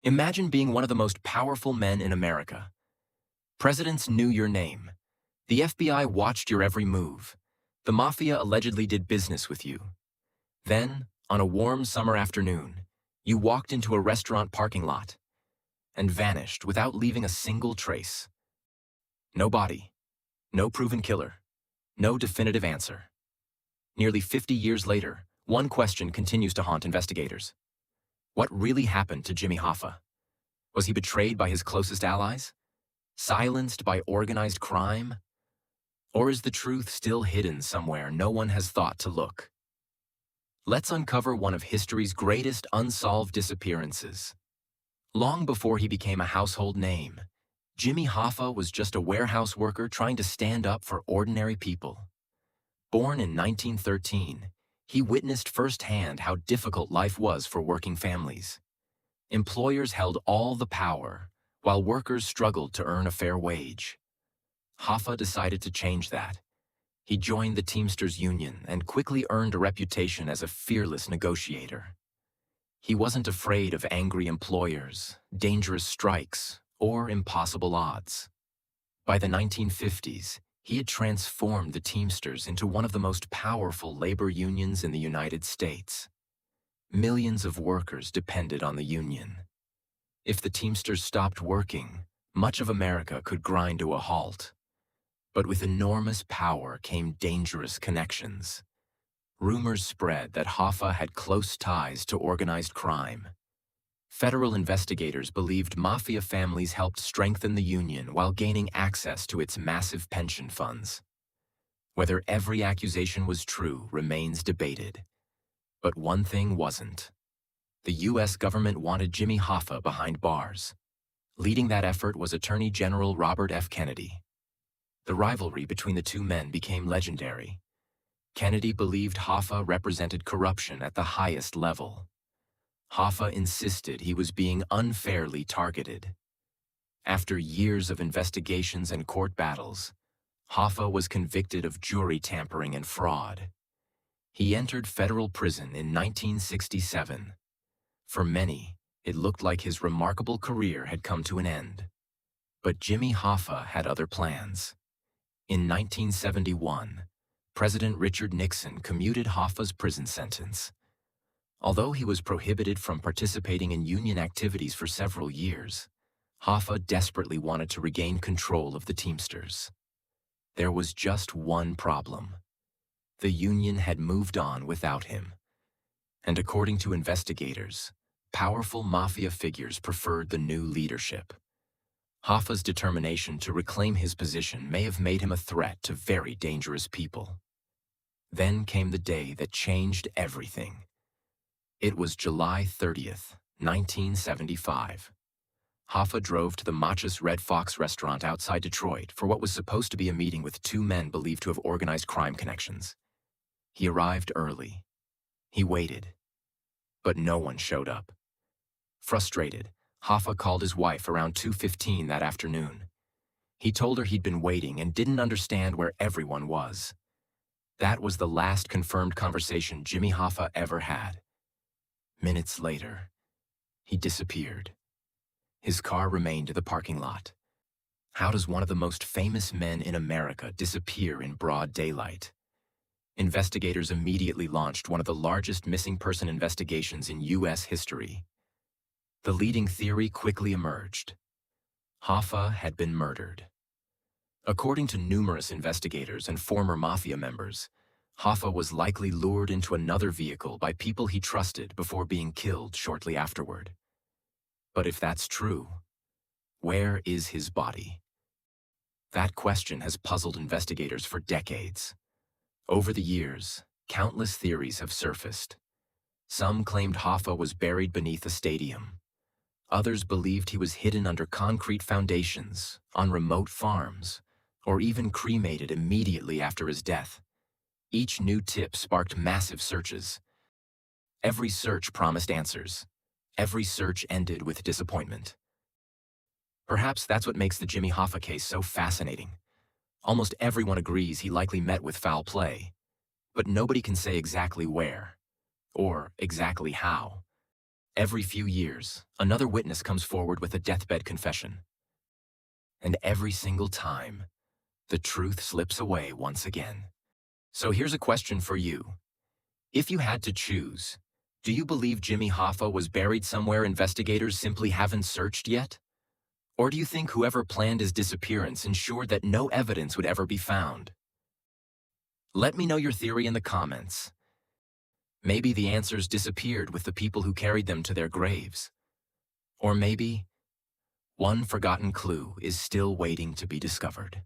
Imagine being one of the most powerful men in America. Presidents knew your name. The FBI watched your every move. The Mafia allegedly did business with you. Then, on a warm summer afternoon, you walked into a restaurant parking lot and vanished without leaving a single trace. No body, no proven killer, no definitive answer. Nearly 50 years later, one question continues to haunt investigators. What really happened to Jimmy Hoffa? Was he betrayed by his closest allies? Silenced by organized crime? Or is the truth still hidden somewhere no one has thought to look? Let's uncover one of history's greatest unsolved disappearances. Long before he became a household name, Jimmy Hoffa was just a warehouse worker trying to stand up for ordinary people. Born in 1913, he witnessed firsthand how difficult life was for working families. Employers held all the power, while workers struggled to earn a fair wage. Hoffa decided to change that. He joined the Teamsters Union and quickly earned a reputation as a fearless negotiator. He wasn't afraid of angry employers, dangerous strikes, or impossible odds. By the 1950s, he had transformed the Teamsters into one of the most powerful labor unions in the United States. Millions of workers depended on the union. If the Teamsters stopped working, much of America could grind to a halt. But with enormous power came dangerous connections. Rumors spread that Hoffa had close ties to organized crime. Federal investigators believed Mafia families helped strengthen the union while gaining access to its massive pension funds. Whether every accusation was true remains debated. But one thing wasn't. The U.S. government wanted Jimmy Hoffa behind bars. Leading that effort was Attorney General Robert F. Kennedy. The rivalry between the two men became legendary. Kennedy believed Hoffa represented corruption at the highest level. Hoffa insisted he was being unfairly targeted. After years of investigations and court battles, Hoffa was convicted of jury tampering and fraud. He entered federal prison in 1967. For many, it looked like his remarkable career had come to an end. But Jimmy Hoffa had other plans. In 1971, President Richard Nixon commuted Hoffa's prison sentence. Although he was prohibited from participating in union activities for several years, Hoffa desperately wanted to regain control of the Teamsters. There was just one problem. The union had moved on without him. And according to investigators, powerful Mafia figures preferred the new leadership. Hoffa's determination to reclaim his position may have made him a threat to very dangerous people. Then came the day that changed everything. It was July 30th, 1975. Hoffa drove to the Machus Red Fox restaurant outside Detroit for what was supposed to be a meeting with two men believed to have organized crime connections. He arrived early. He waited. But no one showed up. Frustrated, Hoffa called his wife around 2:15 that afternoon. He told her he'd been waiting and didn't understand where everyone was. That was the last confirmed conversation Jimmy Hoffa ever had. Minutes later, he disappeared. His car remained in the parking lot. How does one of the most famous men in America disappear in broad daylight? Investigators immediately launched one of the largest missing person investigations in U.S. history. The leading theory quickly emerged. Hoffa had been murdered. According to numerous investigators and former Mafia members, Hoffa was likely lured into another vehicle by people he trusted before being killed shortly afterward. But if that's true, where is his body? That question has puzzled investigators for decades. Over the years, countless theories have surfaced. Some claimed Hoffa was buried beneath a stadium. Others believed he was hidden under concrete foundations, on remote farms, or even cremated immediately after his death. Each new tip sparked massive searches. Every search promised answers. Every search ended with disappointment. Perhaps that's what makes the Jimmy Hoffa case so fascinating. Almost everyone agrees he likely met with foul play, but nobody can say exactly where, or exactly how. Every few years, another witness comes forward with a deathbed confession. And every single time, the truth slips away once again. So here's a question for you. If you had to choose, do you believe Jimmy Hoffa was buried somewhere investigators simply haven't searched yet? Or do you think whoever planned his disappearance ensured that no evidence would ever be found? Let me know your theory in the comments. Maybe the answers disappeared with the people who carried them to their graves. Or maybe one forgotten clue is still waiting to be discovered.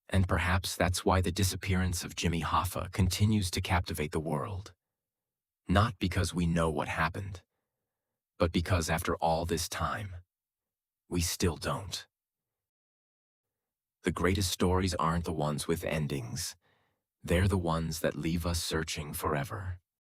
And perhaps that's why the disappearance of Jimmy Hoffa continues to captivate the world. Not because we know what happened, but because after all this time, we still don't. The greatest stories aren't the ones with endings. They're the ones that leave us searching forever.